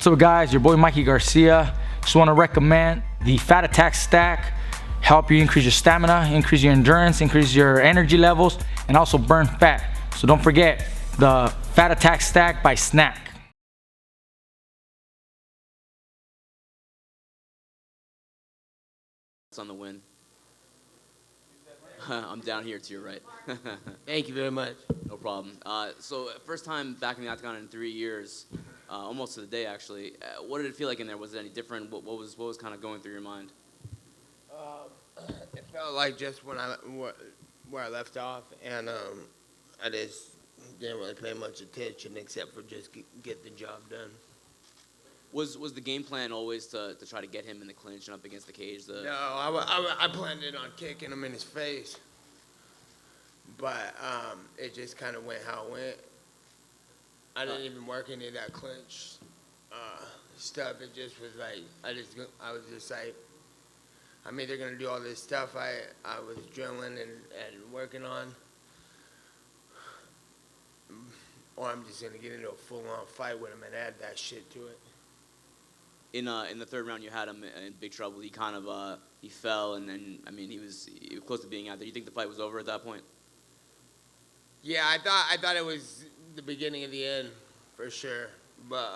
What's up, guys? Your boy Mikey Garcia. Just want to recommend the Fat Attack Stack. Help you increase your stamina, increase your endurance, increase your energy levels, and also burn fat. So don't forget the Fat Attack Stack by Snack. On the win. I'm down here to your right. Thank you very much. No problem. So first time back in the octagon in 3 years, almost to the day actually. What did it feel like in there? Was it any different? What was kind of going through your mind? It felt like just where I left off, and I just didn't really pay much attention except for just get the job done. Was the game plan always to try to get him in the clinch and up against the cage? No, I planned it on kicking him in his face, but it just kind of went how it went. I didn't even work any of that clinch stuff. It just was like I was just like, I'm either gonna do all this stuff I was drilling and working on, or I'm just gonna get into a full-on fight with him and add that shit to it. In the third round, you had him in big trouble. He kind of he fell, and then he was close to being out there. You think the fight was over at that point? Yeah, I thought it was the beginning of the end for sure, but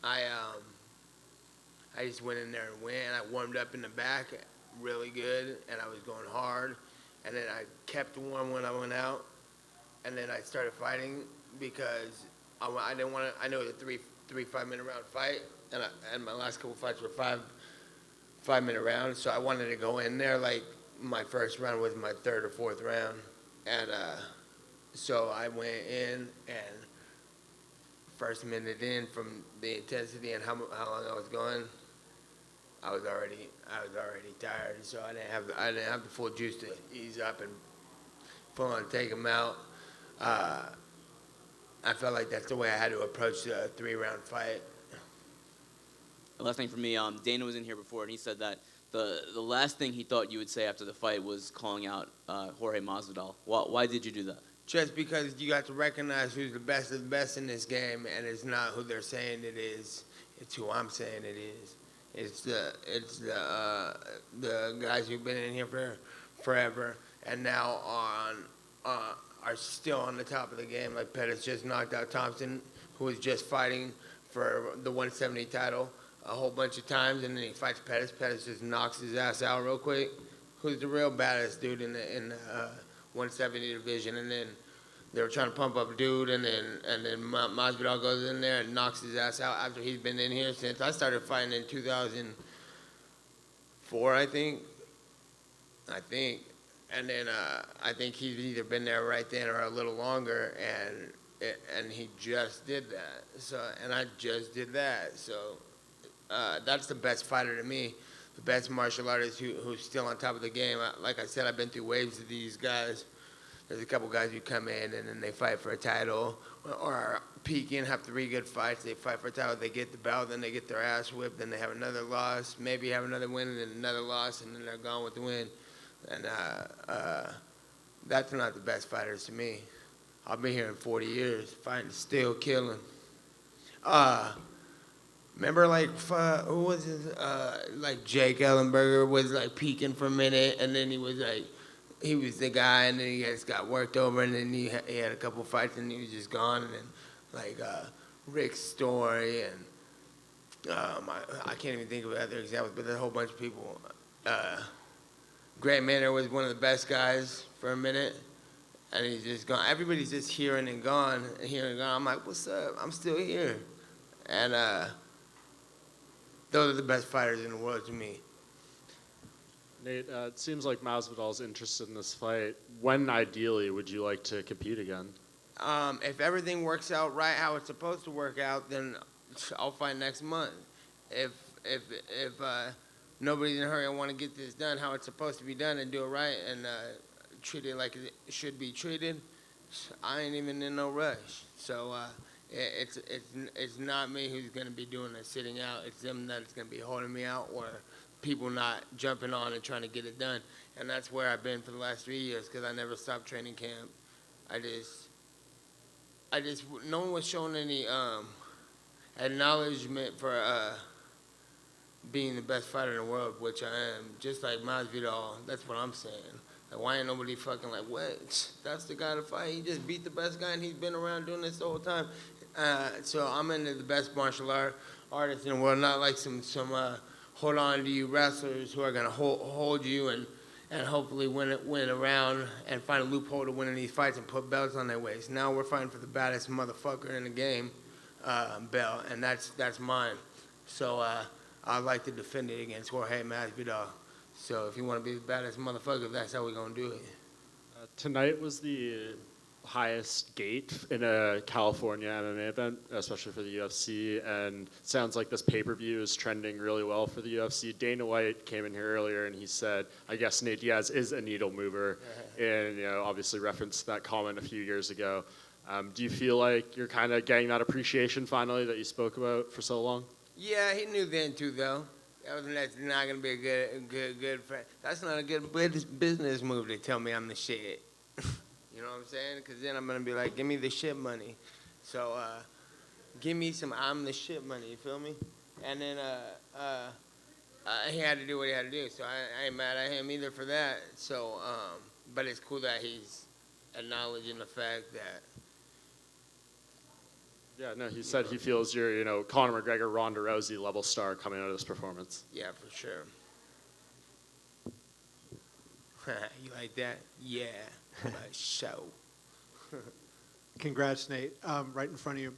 I just went in there and went. And I warmed up in the back really good, and I was going hard, and then I kept warm when I went out, and then I started fighting because I didn't want to. I know it was a 5-minute round fight, and my last couple fights were 5-minute rounds. So I wanted to go in there like my first round was my third or fourth round, and so I went in, and first minute in from the intensity and how long I was going, I was already tired. So I didn't have the full juice to ease up and full on take him out. I felt like that's the way I had to approach the 3-round fight. The last thing for me, Dana was in here before, and he said that the last thing he thought you would say after the fight was calling out Jorge Masvidal. Why did you do that? Just because you got to recognize who's the best of the best in this game, and it's not who they're saying it is. It's who I'm saying it is. It's the guys who've been in here for forever and now are still on the top of the game. Like Pettis just knocked out Thompson, who was just fighting for the 170 title a whole bunch of times, and then he fights Pettis. Pettis just knocks his ass out real quick. Who's the real baddest dude in the 170 division? And then they were trying to pump up dude, and then Masvidal goes in there and knocks his ass out after he's been in here since I started fighting in 2004, I think. And then I think he's either been there right then or a little longer, and he just did that. So, and I just did that. So that's the best fighter to me, the best martial artist who's still on top of the game. Like I said, I've been through waves of these guys. There's a couple guys who come in and then they fight for a title or are peaking, have 3 good fights. They fight for a title, they get the belt, then they get their ass whipped, then they have another loss, maybe have another win and then another loss, and then they're gone with the win. And that's not the best fighters to me. I've been here in 40 years, fighting, still killing. Remember, like, who was his, like Jake Ellenberger was like peaking for a minute, and then he was the guy, and then he just got worked over, and then he had a couple fights, and he was just gone. And then like Rick's story, and I can't even think of other examples, but there's a whole bunch of people. Grant Manor was one of the best guys for a minute, and he's just gone. Everybody's just hearing and gone, and hearing and gone. I'm like, what's up? I'm still here. And those are the best fighters in the world to me. Nate, it seems like Masvidal's interested in this fight. When, ideally, would you like to compete again? If everything works out right how it's supposed to work out, then I'll fight next month. If nobody's in a hurry, I want to get this done how it's supposed to be done and do it right and treat it like it should be treated, I ain't even in no rush. So it's not me who's going to be doing the sitting out. It's them that's going to be holding me out, or people not jumping on and trying to get it done. And that's where I've been for the last 3 years, because I never stopped training camp. I just no one was showing any acknowledgement for being the best fighter in the world, which I am. Just like Masvidal, that's what I'm saying. Like, why ain't nobody fucking like, what? That's the guy to fight. He just beat the best guy, and he's been around doing this the whole time. So I'm into the best martial artists in the world, not like some hold on to you wrestlers who are gonna hold you and hopefully win around and find a loophole to win in these fights and put belts on their waist. Now we're fighting for the baddest motherfucker in the game, belt, and that's mine. So I'd like to defend it against Jorge Masvidal. So if you want to be the baddest motherfucker, that's how we're gonna do it. Tonight was the highest gate in a California MMA event, especially for the UFC, and sounds like this pay-per-view is trending really well for the UFC. Dana White came in here earlier and he said, I guess Nate Diaz is a needle mover, and obviously referenced that comment a few years ago. Do you feel like you're kind of getting that appreciation finally that you spoke about for so long? Yeah, he knew then too, though. That's not gonna be a good friend. That's not a good business move to tell me I'm the shit. You know what I'm saying? Because then I'm going to be like, give me the shit money. So give me some I'm the shit money, you feel me? And then he had to do what he had to do. So I ain't mad at him either for that. So, but it's cool that he's acknowledging the fact that. Yeah, no, he said he feels you're, Conor McGregor, Ronda Rousey level star coming out of this performance. Yeah, for sure. You like that? Yeah. Show. Congrats, Nate. Right in front of you.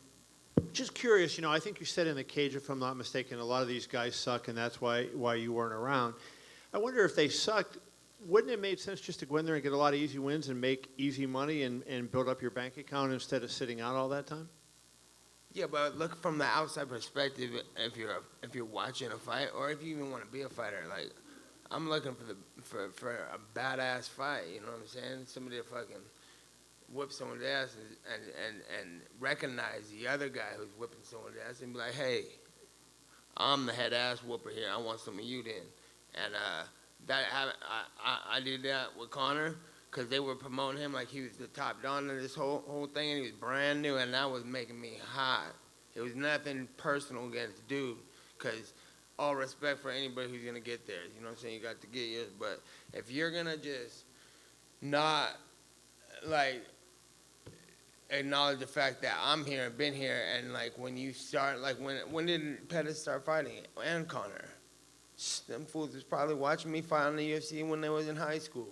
Just curious, I think you said in the cage, if I'm not mistaken, a lot of these guys suck, and that's why you weren't around. I wonder if they sucked, wouldn't it make sense just to go in there and get a lot of easy wins and make easy money and build up your bank account instead of sitting out all that time? Yeah, but look from the outside perspective. If you're watching a fight, or if you even want to be a fighter, like I'm looking for a badass fight. You know what I'm saying? Somebody to fucking whip someone's ass and recognize the other guy who's whipping someone's ass and be like, hey, I'm the head ass whooper here. I want some of you then. And I did that with Conor because they were promoting him like he was the top don of this whole thing, and he was brand new, and that was making me hot. It was nothing personal against the dude, because all respect for anybody who's going to get there. You know what I'm saying? You got to get yours. But if you're going to just not, like, acknowledge the fact that I'm here and been here, and, like, when you start, like, when did Pettis start fighting? And Conor. Them fools was probably watching me fight on the UFC when they was in high school.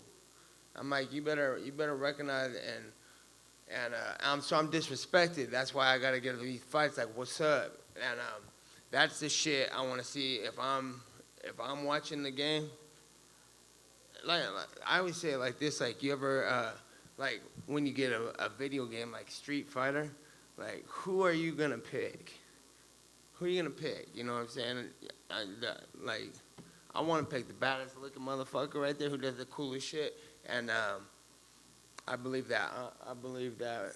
I'm like, you better recognize it, and I'm disrespected. That's why I got to get these fights, like, what's up? And that's the shit I want to see if I'm watching the game. Like I always say it like this, like, you ever like when you get a video game like Street Fighter, like, who are you gonna pick? Who are you gonna pick? You know what I'm saying? Like, I want to pick the baddest looking motherfucker right there who does the coolest shit, and I believe that. I believe that.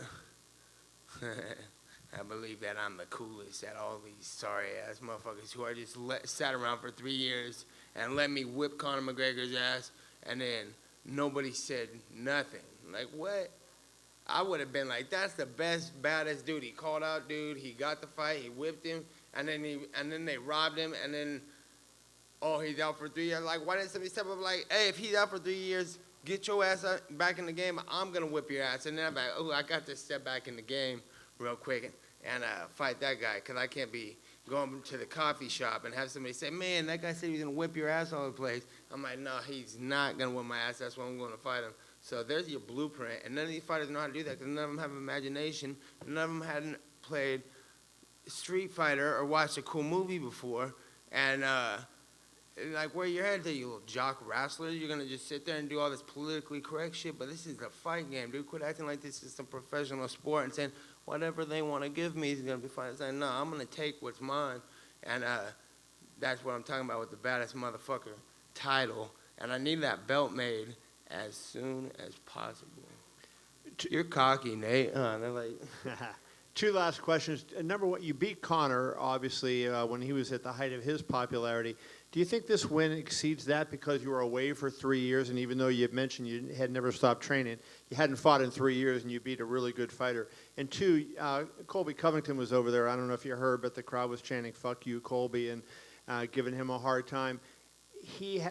I believe that I'm the coolest at all these sorry-ass motherfuckers who are just sat around for 3 years and let me whip Conor McGregor's ass, and then nobody said nothing. Like, what? I would have been like, that's the best, baddest dude. He called out dude. He got the fight. He whipped him, and then they robbed him, and then, oh, he's out for 3 years. Like, why didn't somebody step up like, hey, if he's out for 3 years, get your ass back in the game. I'm going to whip your ass. And then I'm like, oh, I got to step back in the game real quick and fight that guy, because I can't be going to the coffee shop and have somebody say, man, that guy said he was going to whip your ass all over the place. I'm like, no, he's not going to whip my ass. That's why I'm going to fight him. So there's your blueprint. And none of these fighters know how to do that, because none of them have imagination. None of them hadn't played Street Fighter or watched a cool movie before. And, like, where your head at, you little jock wrestler? You're going to just sit there and do all this politically correct shit? But this is a fight game, dude. Quit acting like this is some professional sport and saying, whatever they want to give me is going to be fine. It's like, no, I'm going to take what's mine. And that's what I'm talking about with the baddest motherfucker title. And I need that belt made as soon as possible. You're cocky, Nate. They're like... Two last questions. Number one, you beat Conor, obviously, when he was at the height of his popularity. Do you think this win exceeds that because you were away for 3 years, and even though you mentioned you had never stopped training, you hadn't fought in 3 years, and you beat a really good fighter? And two, Colby Covington was over there. I don't know if you heard, but the crowd was chanting, "Fuck you, Colby," and giving him a hard time. He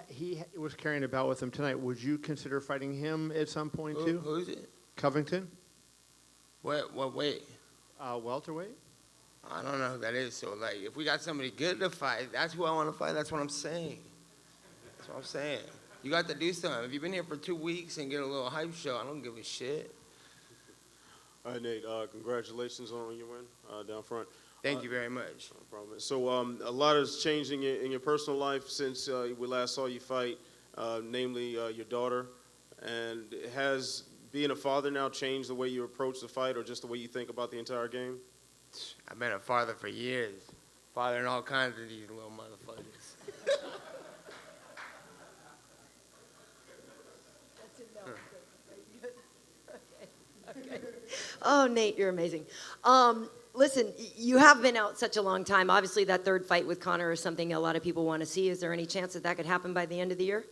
was carrying a belt with him tonight. Would you consider fighting him at some point, too? Who's it? Covington? What weight? Welterweight? I don't know who that is. So, like, if we got somebody good to fight, that's who I want to fight. That's what I'm saying. That's what I'm saying. You got to do something. If you've been here for 2 weeks and get a little hype show, I don't give a shit. All right, Nate, congratulations on your win down front. Thank you very much. No problem. So a lot has changed in your personal life since we last saw you fight, namely your daughter. And has being a father now changed the way you approach the fight or just the way you think about the entire game? I've been a father for years. Fathering all kinds of these little motherfuckers. Okay. Oh, Nate, you're amazing. Listen, you have been out such a long time. Obviously, that third fight with Conor is something a lot of people want to see. Is there any chance that could happen by the end of the year?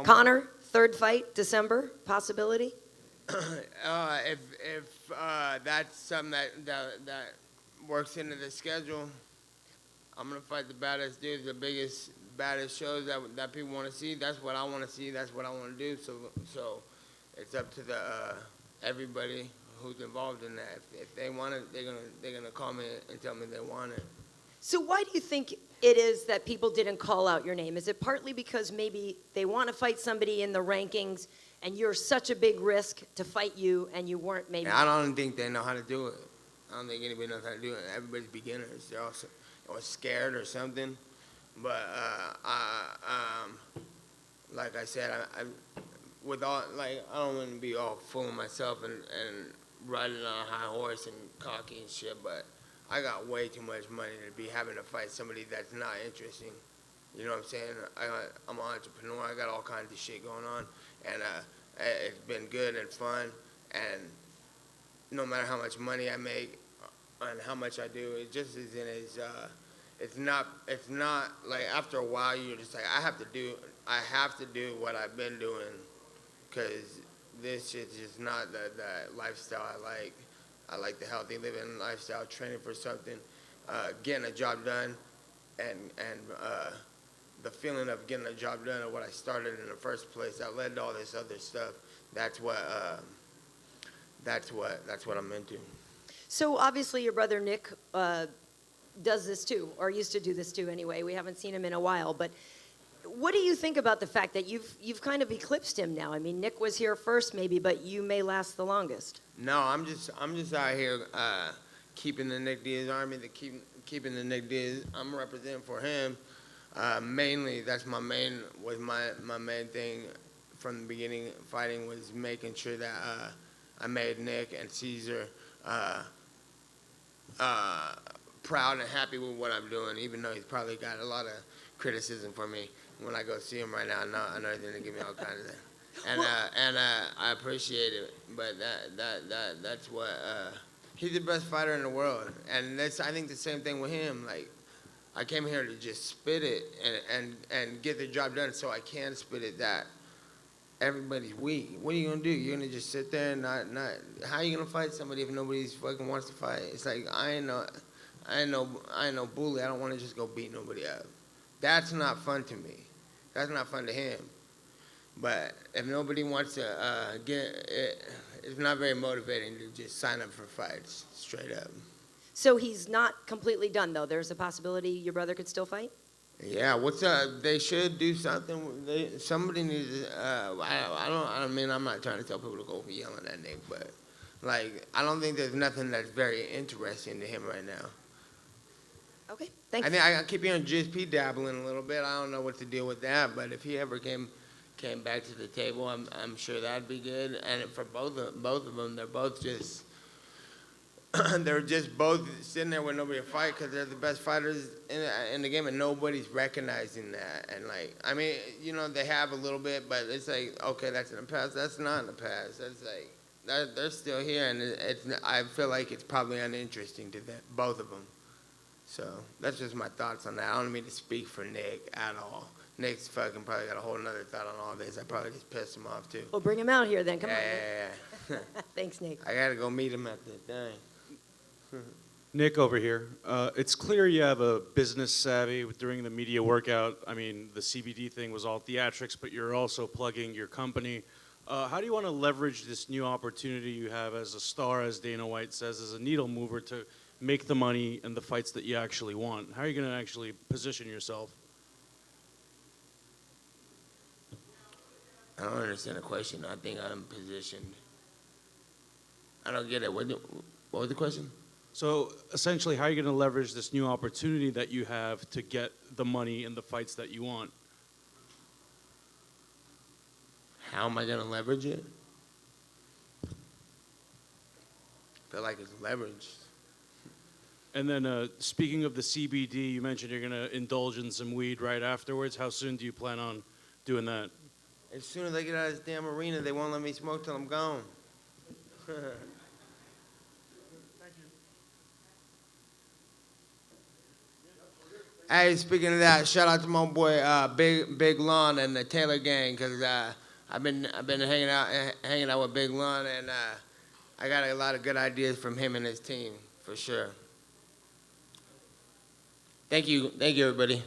Conor, third fight, December, possibility? If that's something that works into the schedule, I'm gonna fight the baddest dudes, the biggest, baddest shows that people want to see. That's what I want to see. That's what I want to do. So it's up to the everybody who's involved in that. If they want it, they're gonna call me and tell me they want it. So why do you think it is that people didn't call out your name? Is it partly because maybe they want to fight somebody in the rankings and you're such a big risk to fight you and you weren't maybe? I don't think they know how to do it. I don't think anybody knows how to do it. Everybody's beginners. They're all or scared or something. But like I said, I with all I don't want to be all fooling myself and riding on a high horse and cocky and shit. But I got way too much money to be having to fight somebody that's not interesting. You know what I'm saying? I'm an entrepreneur. I got all kinds of shit going on, and it's been good and fun. And no matter how much money I make and how much I do, it just isn't as. It's not like after a while you're just like I have to do what I've been doing, because this shit's just not the lifestyle I like. I like the healthy living lifestyle, training for something, getting a job done, and the feeling of getting a job done of what I started in the first place that led to all this other stuff. That's what I'm into. So obviously your brother Nick does this too, or used to do this too anyway. We haven't seen him in a while, but what do you think about the fact that you've kind of eclipsed him now? I mean, Nick was here first maybe, but you may last the longest. No, I'm just out here keeping the Nick Diaz army, keeping the Nick Diaz. I'm representing for him. Mainly, that's my main thing from the beginning. Fighting was making sure that I made Nick and Caesar proud and happy with what I'm doing, even though he's probably got a lot of criticism for me. When I go see him right now, I know he's gonna give me all kinds of that. And I appreciate it, but that's what he's the best fighter in the world, and I think the same thing with him. Like I came here to just spit it and get the job done, so I can spit it. That everybody's weak. What are you gonna do? You're gonna just sit there and not? How are you gonna fight somebody if nobody's fucking wants to fight? It's like I ain't no bully. I don't want to just go beat nobody up. That's not fun to me. That's not fun to him. But if nobody wants to get it, it's not very motivating to just sign up for fights, straight up. So he's not completely done, though. There's a possibility your brother could still fight? Yeah, what's up? They should do something. Somebody needs to, I mean, I'm not trying to tell people to go yelling at Nick, but, like, I don't think there's nothing that's very interesting to him right now. Okay, thank you. I think I keep hearing GSP dabbling a little bit. I don't know what to deal with that, but if he ever came back to the table, I'm sure that'd be good. And for both of them, they're both just they're just both sitting there with nobody to fight because they're the best fighters in the game, and nobody's recognizing that. And like, I mean, you know, they have a little bit, but it's like, okay, that's in the past. That's not in the past. That's like they're still here, and I feel like it's probably uninteresting to them, both of them. So that's just my thoughts on that. I don't mean to speak for Nick at all. Nick's fucking probably got a whole nother thought on all this. I probably just pissed him off too. Well, bring him out here then. Come on. Nick. Yeah. Thanks, Nick. I gotta go meet him at the thing. Nick over here. It's clear you have a business savvy during the media workout. I mean, the CBD thing was all theatrics, but you're also plugging your company. How do you want to leverage this new opportunity you have as a star, as Dana White says, as a needle mover to make the money and the fights that you actually want? How are you going to actually position yourself? I don't understand the question. I think I'm positioned. I don't get it. What was the question? So essentially, how are you going to leverage this new opportunity that you have to get the money and the fights that you want? How am I gonna leverage it? I feel like it's leveraged. And then speaking of the CBD, you mentioned you're going to indulge in some weed right afterwards. How soon do you plan on doing that? As soon as I get out of this damn arena, they won't let me smoke till I'm gone. Hey, speaking of that, shout out to my boy Big Lon and the Taylor gang, cause I've been hanging out with Big Lon, and I got a lot of good ideas from him and his team for sure. Thank you everybody.